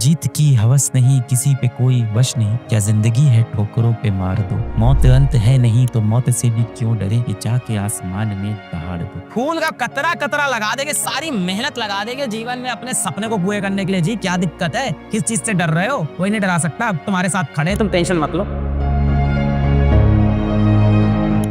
जीत की हवस नहीं, किसी पे कोई वश नहीं, क्या जिंदगी है ठोकरों पे मार दो, मौत अंत है नहीं तो मौत से भी क्यों डरे, ये जाके आसमान में दहाड़ दो। खून का कतरा कतरा लगा देंगे, सारी मेहनत लगा देंगे जीवन में अपने सपने को पूरे करने के लिए। जी क्या दिक्कत है, किस चीज से डर रहे हो? कोई नहीं डरा सकता, अब तुम्हारे साथ खड़े, तुम टेंशन मत लो।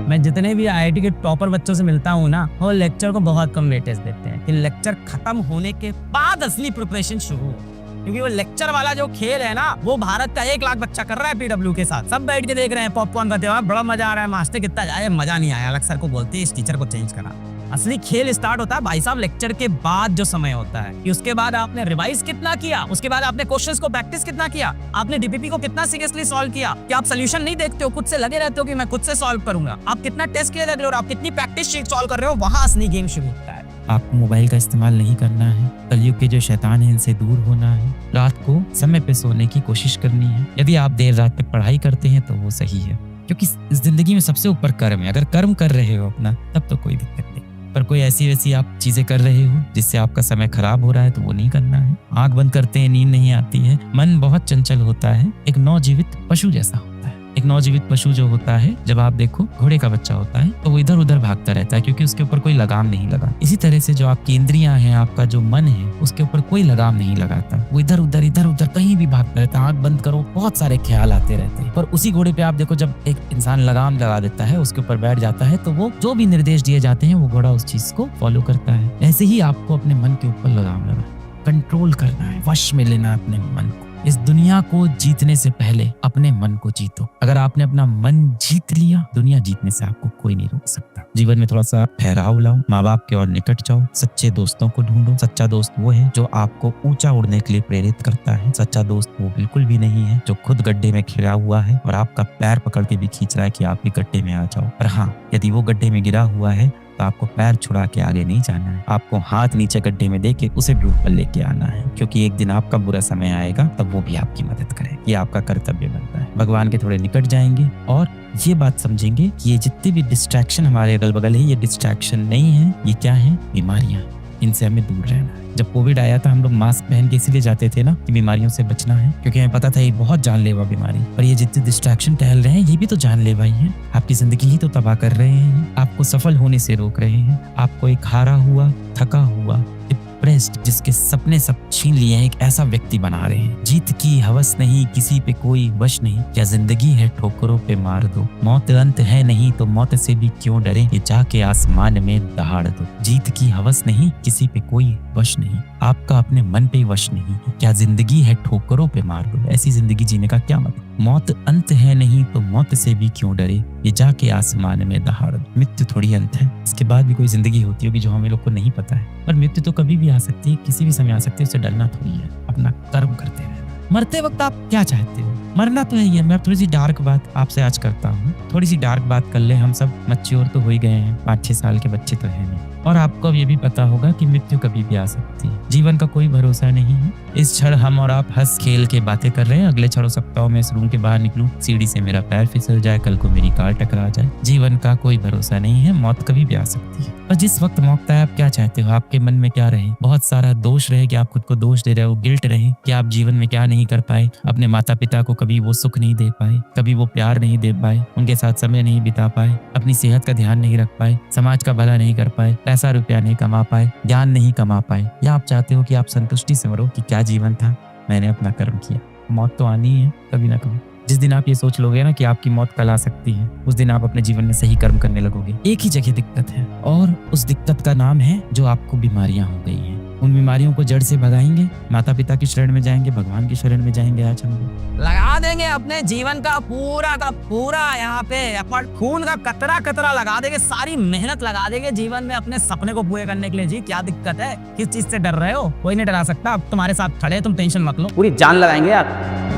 मैं जितने भी आईआईटी के टॉपर बच्चों से मिलता हूँ ना, वो लेक्चर को बहुत कम वेटेज देते हैं कि लेक्चर खत्म होने के बाद असली प्रिपरेशन शुरू हो। क्योंकि वो लेक्चर वाला जो खेल है ना, वो भारत का 1 लाख बच्चा कर रहा है पीडब्ल्यू के साथ। सब बैठ के देख रहे हैं, पॉपकॉर्न खाते हुए, बड़ा मजा आ रहा है, मास्टर कितना जाए, मजा नहीं आया, अलग सर को बोलते हैं इस टीचर को चेंज करा। असली खेल स्टार्ट होता है भाई साहब लेक्चर के बाद जो समय होता है, कि उसके बाद आपने रिवाइज कितना किया, उसके बाद आपने क्वेश्चंस को प्रैक्टिस कितना किया, आपने डीपीपी को कितना सीरियसली सॉल्व किया, कि आप सोल्यूशन नहीं देखते हो, खुद से लगे रहते हो कि मैं खुद से सॉल्व करूंगा, आप कितना टेस्ट किए लग रहे हो, आप कितनी प्रैक्टिस सॉल्व कर रहे हो, वहां असली गेम शुरू होता है। आपको मोबाइल का इस्तेमाल नहीं करना है, कलयुग के जो शैतान है इनसे दूर होना है, रात को समय पे सोने की कोशिश करनी है। यदि आप देर रात तक पढ़ाई करते हैं तो वो सही है, क्योंकि इस जिंदगी में सबसे ऊपर कर्म है। अगर कर्म कर रहे हो अपना, तब तो कोई दिक्कत नहीं। पर कोई ऐसी वैसी आप चीजें कर रहे हो जिससे आपका समय खराब हो रहा है, तो वो नहीं करना है। आंख बंद करते हैं, नींद नहीं आती है, मन बहुत चंचल होता है, एक नवजीवित पशु जैसा होता है। एक नवजीवित पशु जो होता है, जब आप देखो घोड़े का बच्चा होता है, तो वो इधर उधर भागता रहता है, क्योंकि उसके ऊपर कोई लगाम नहीं लगा। इसी तरह से जो आपकी इंद्रियां हैं, आपका जो मन है, उसके ऊपर कोई लगाम नहीं लगाता, वो इधर उधर कहीं भी भागता रहता है। आंख बंद करो, बहुत सारे ख्याल आते रहते हैं। पर उसी घोड़े पे आप देखो, जब एक इंसान लगाम लगा देता है, उसके ऊपर बैठ जाता है, तो वो जो भी निर्देश दिए जाते हैं, वो घोड़ा उस चीज को फॉलो करता है। ऐसे ही आपको अपने मन के ऊपर लगाम लगा, कंट्रोल करना है, वश में लेना अपने मन को। इस दुनिया को जीतने से पहले अपने मन को जीतो। अगर आपने अपना मन जीत लिया, दुनिया जीतने से आपको कोई नहीं रोक सकता। जीवन में थोड़ा सा ठहराव लाओ, माँ बाप के और निकट जाओ, सच्चे दोस्तों को ढूंढो। सच्चा दोस्त वो है जो आपको ऊंचा उड़ने के लिए प्रेरित करता है। सच्चा दोस्त वो बिल्कुल भी नहीं है जो खुद गड्ढे में घिरा हुआ है और आपका पैर पकड़ के भी खींच रहा है कि आप भी गड्ढे में आ जाओ। पर हाँ, यदि वो गड्ढे में गिरा हुआ है तो आपको पैर छुड़ा के आगे नहीं जाना है, आपको हाथ नीचे गड्ढे में देके उसे भी ऊपर लेके आना है, क्योंकि एक दिन आपका बुरा समय आएगा, तब वो भी आपकी मदद करे। ये आपका कर्तव्य बनता है। भगवान के थोड़े निकट जाएंगे और ये बात समझेंगे कि ये जितने भी डिस्ट्रैक्शन हमारे अगल बगल है, ये डिस्ट्रैक्शन नहीं है, ये क्या है? बीमारियां। इनसे हमें दूर रहना है। जब कोविड आया था, हम लोग मास्क पहन के इसीलिए जाते थे ना, कि बीमारियों से बचना है, क्योंकि हमें पता था ये बहुत जानलेवा बीमारी। पर ये जितने डिस्ट्रैक्शन टहल रहे हैं, ये भी तो जानलेवा ही है। आपकी जिंदगी ही तो तबाह कर रहे हैं, आपको सफल होने से रोक रहे हैं, आपको एक हारा हुआ, थका हुआ, डिप्रेस्ड, जिसके सपने सब छीन लिए हैं, एक ऐसा व्यक्ति बना रहे हैं। जीत की हवस नहीं, किसी पे कोई वश नहीं, क्या जिंदगी है ठोकरों पे मार दो, मौत अंत है नहीं तो मौत से भी क्यों डरे, ये जाके आसमान में दहाड़ दो। जीत की हवस नहीं, किसी पे कोई वश नहीं, आपका अपने मन पे वश नहीं है, क्या जिंदगी है ठोकरों पे मार दो। ऐसी जिंदगी जीने का क्या मतलब? मौत अंत है नहीं तो मौत से भी क्यों डरे, ये जाके आसमान में दहाड़ दो। मृत्यु थोड़ी अंत है, इसके बाद भी कोई जिंदगी होती होगी जो हमें लोग को नहीं पता है। पर मृत्यु तो कभी भी आ सकती है, किसी भी समय आ सकती है, उससे डरना थोड़ी है। अपना कर्म करते रहना। मरते वक्त आप क्या चाहते हो? मरना तो है। मैं थोड़ी सी डार्क बात आपसे आज करता हूँ, थोड़ी सी डार्क बात कर ले। हम सब मैच्योर तो हो ही गए हैं, 5-6 साल के बच्चे तो है नहीं, और आपको अब ये भी पता होगा कि मृत्यु कभी भी आ सकती है। जीवन का कोई भरोसा नहीं है। इस क्षण हम और आप हंस खेल के बातें कर रहे हैं, अगले 6 सप्ताहों में इस रूम के बाहर निकलूं, सीढ़ी से मेरा पैर फिसल जाए, कल को मेरी कार टकरा जाए। जीवन का कोई भरोसा नहीं है, मौत कभी भी आ सकती है। और जिस वक्त मौका है, आप क्या चाहते हो? आपके मन में क्या रहे? बहुत सारा दोष रहे कि आप खुद को दोष दे रहे हो, गिल्ट रहे कि आप जीवन में क्या नहीं कर पाए, अपने माता पिता को कभी वो सुख नहीं दे पाए, कभी वो प्यार नहीं दे पाए, उनके साथ समय नहीं बिता पाए, अपनी सेहत का ध्यान नहीं रख पाए, समाज का भला नहीं कर पाए, पैसा रुपया नहीं कमा पाए, ज्ञान नहीं कमा पाए। या आप चाहते हो कि आप संतुष्टि से मरो कि क्या जीवन था, मैंने अपना कर्म किया। मौत तो आनी है कभी ना कभी। जिस दिन आप ये सोच लोगे ना कि आपकी मौत कल आ सकती है, उस दिन आप अपने जीवन में सही कर्म करने लगोगे। एक ही जगह दिक्कत है, और उस दिक्कत का नाम है जो आपको बीमारियां हो गई हैं। उन बीमारियों को जड़ से भगाएंगे, माता पिता की शरण में जाएंगे, भगवान की शरण में जाएंगे। आज हम लगा देंगे अपने जीवन का पूरा यहाँ पे अपन खून का कतरा कतरा लगा देंगे, सारी मेहनत लगा देंगे जीवन में अपने सपने को पूरे करने के लिए। जी क्या दिक्कत है, किस चीज से डर रहे हो? कोई नहीं डरा सकता, अब तुम्हारे साथ खड़े, तुम टेंशन मत लो, पूरी जान लगाएंगे यार।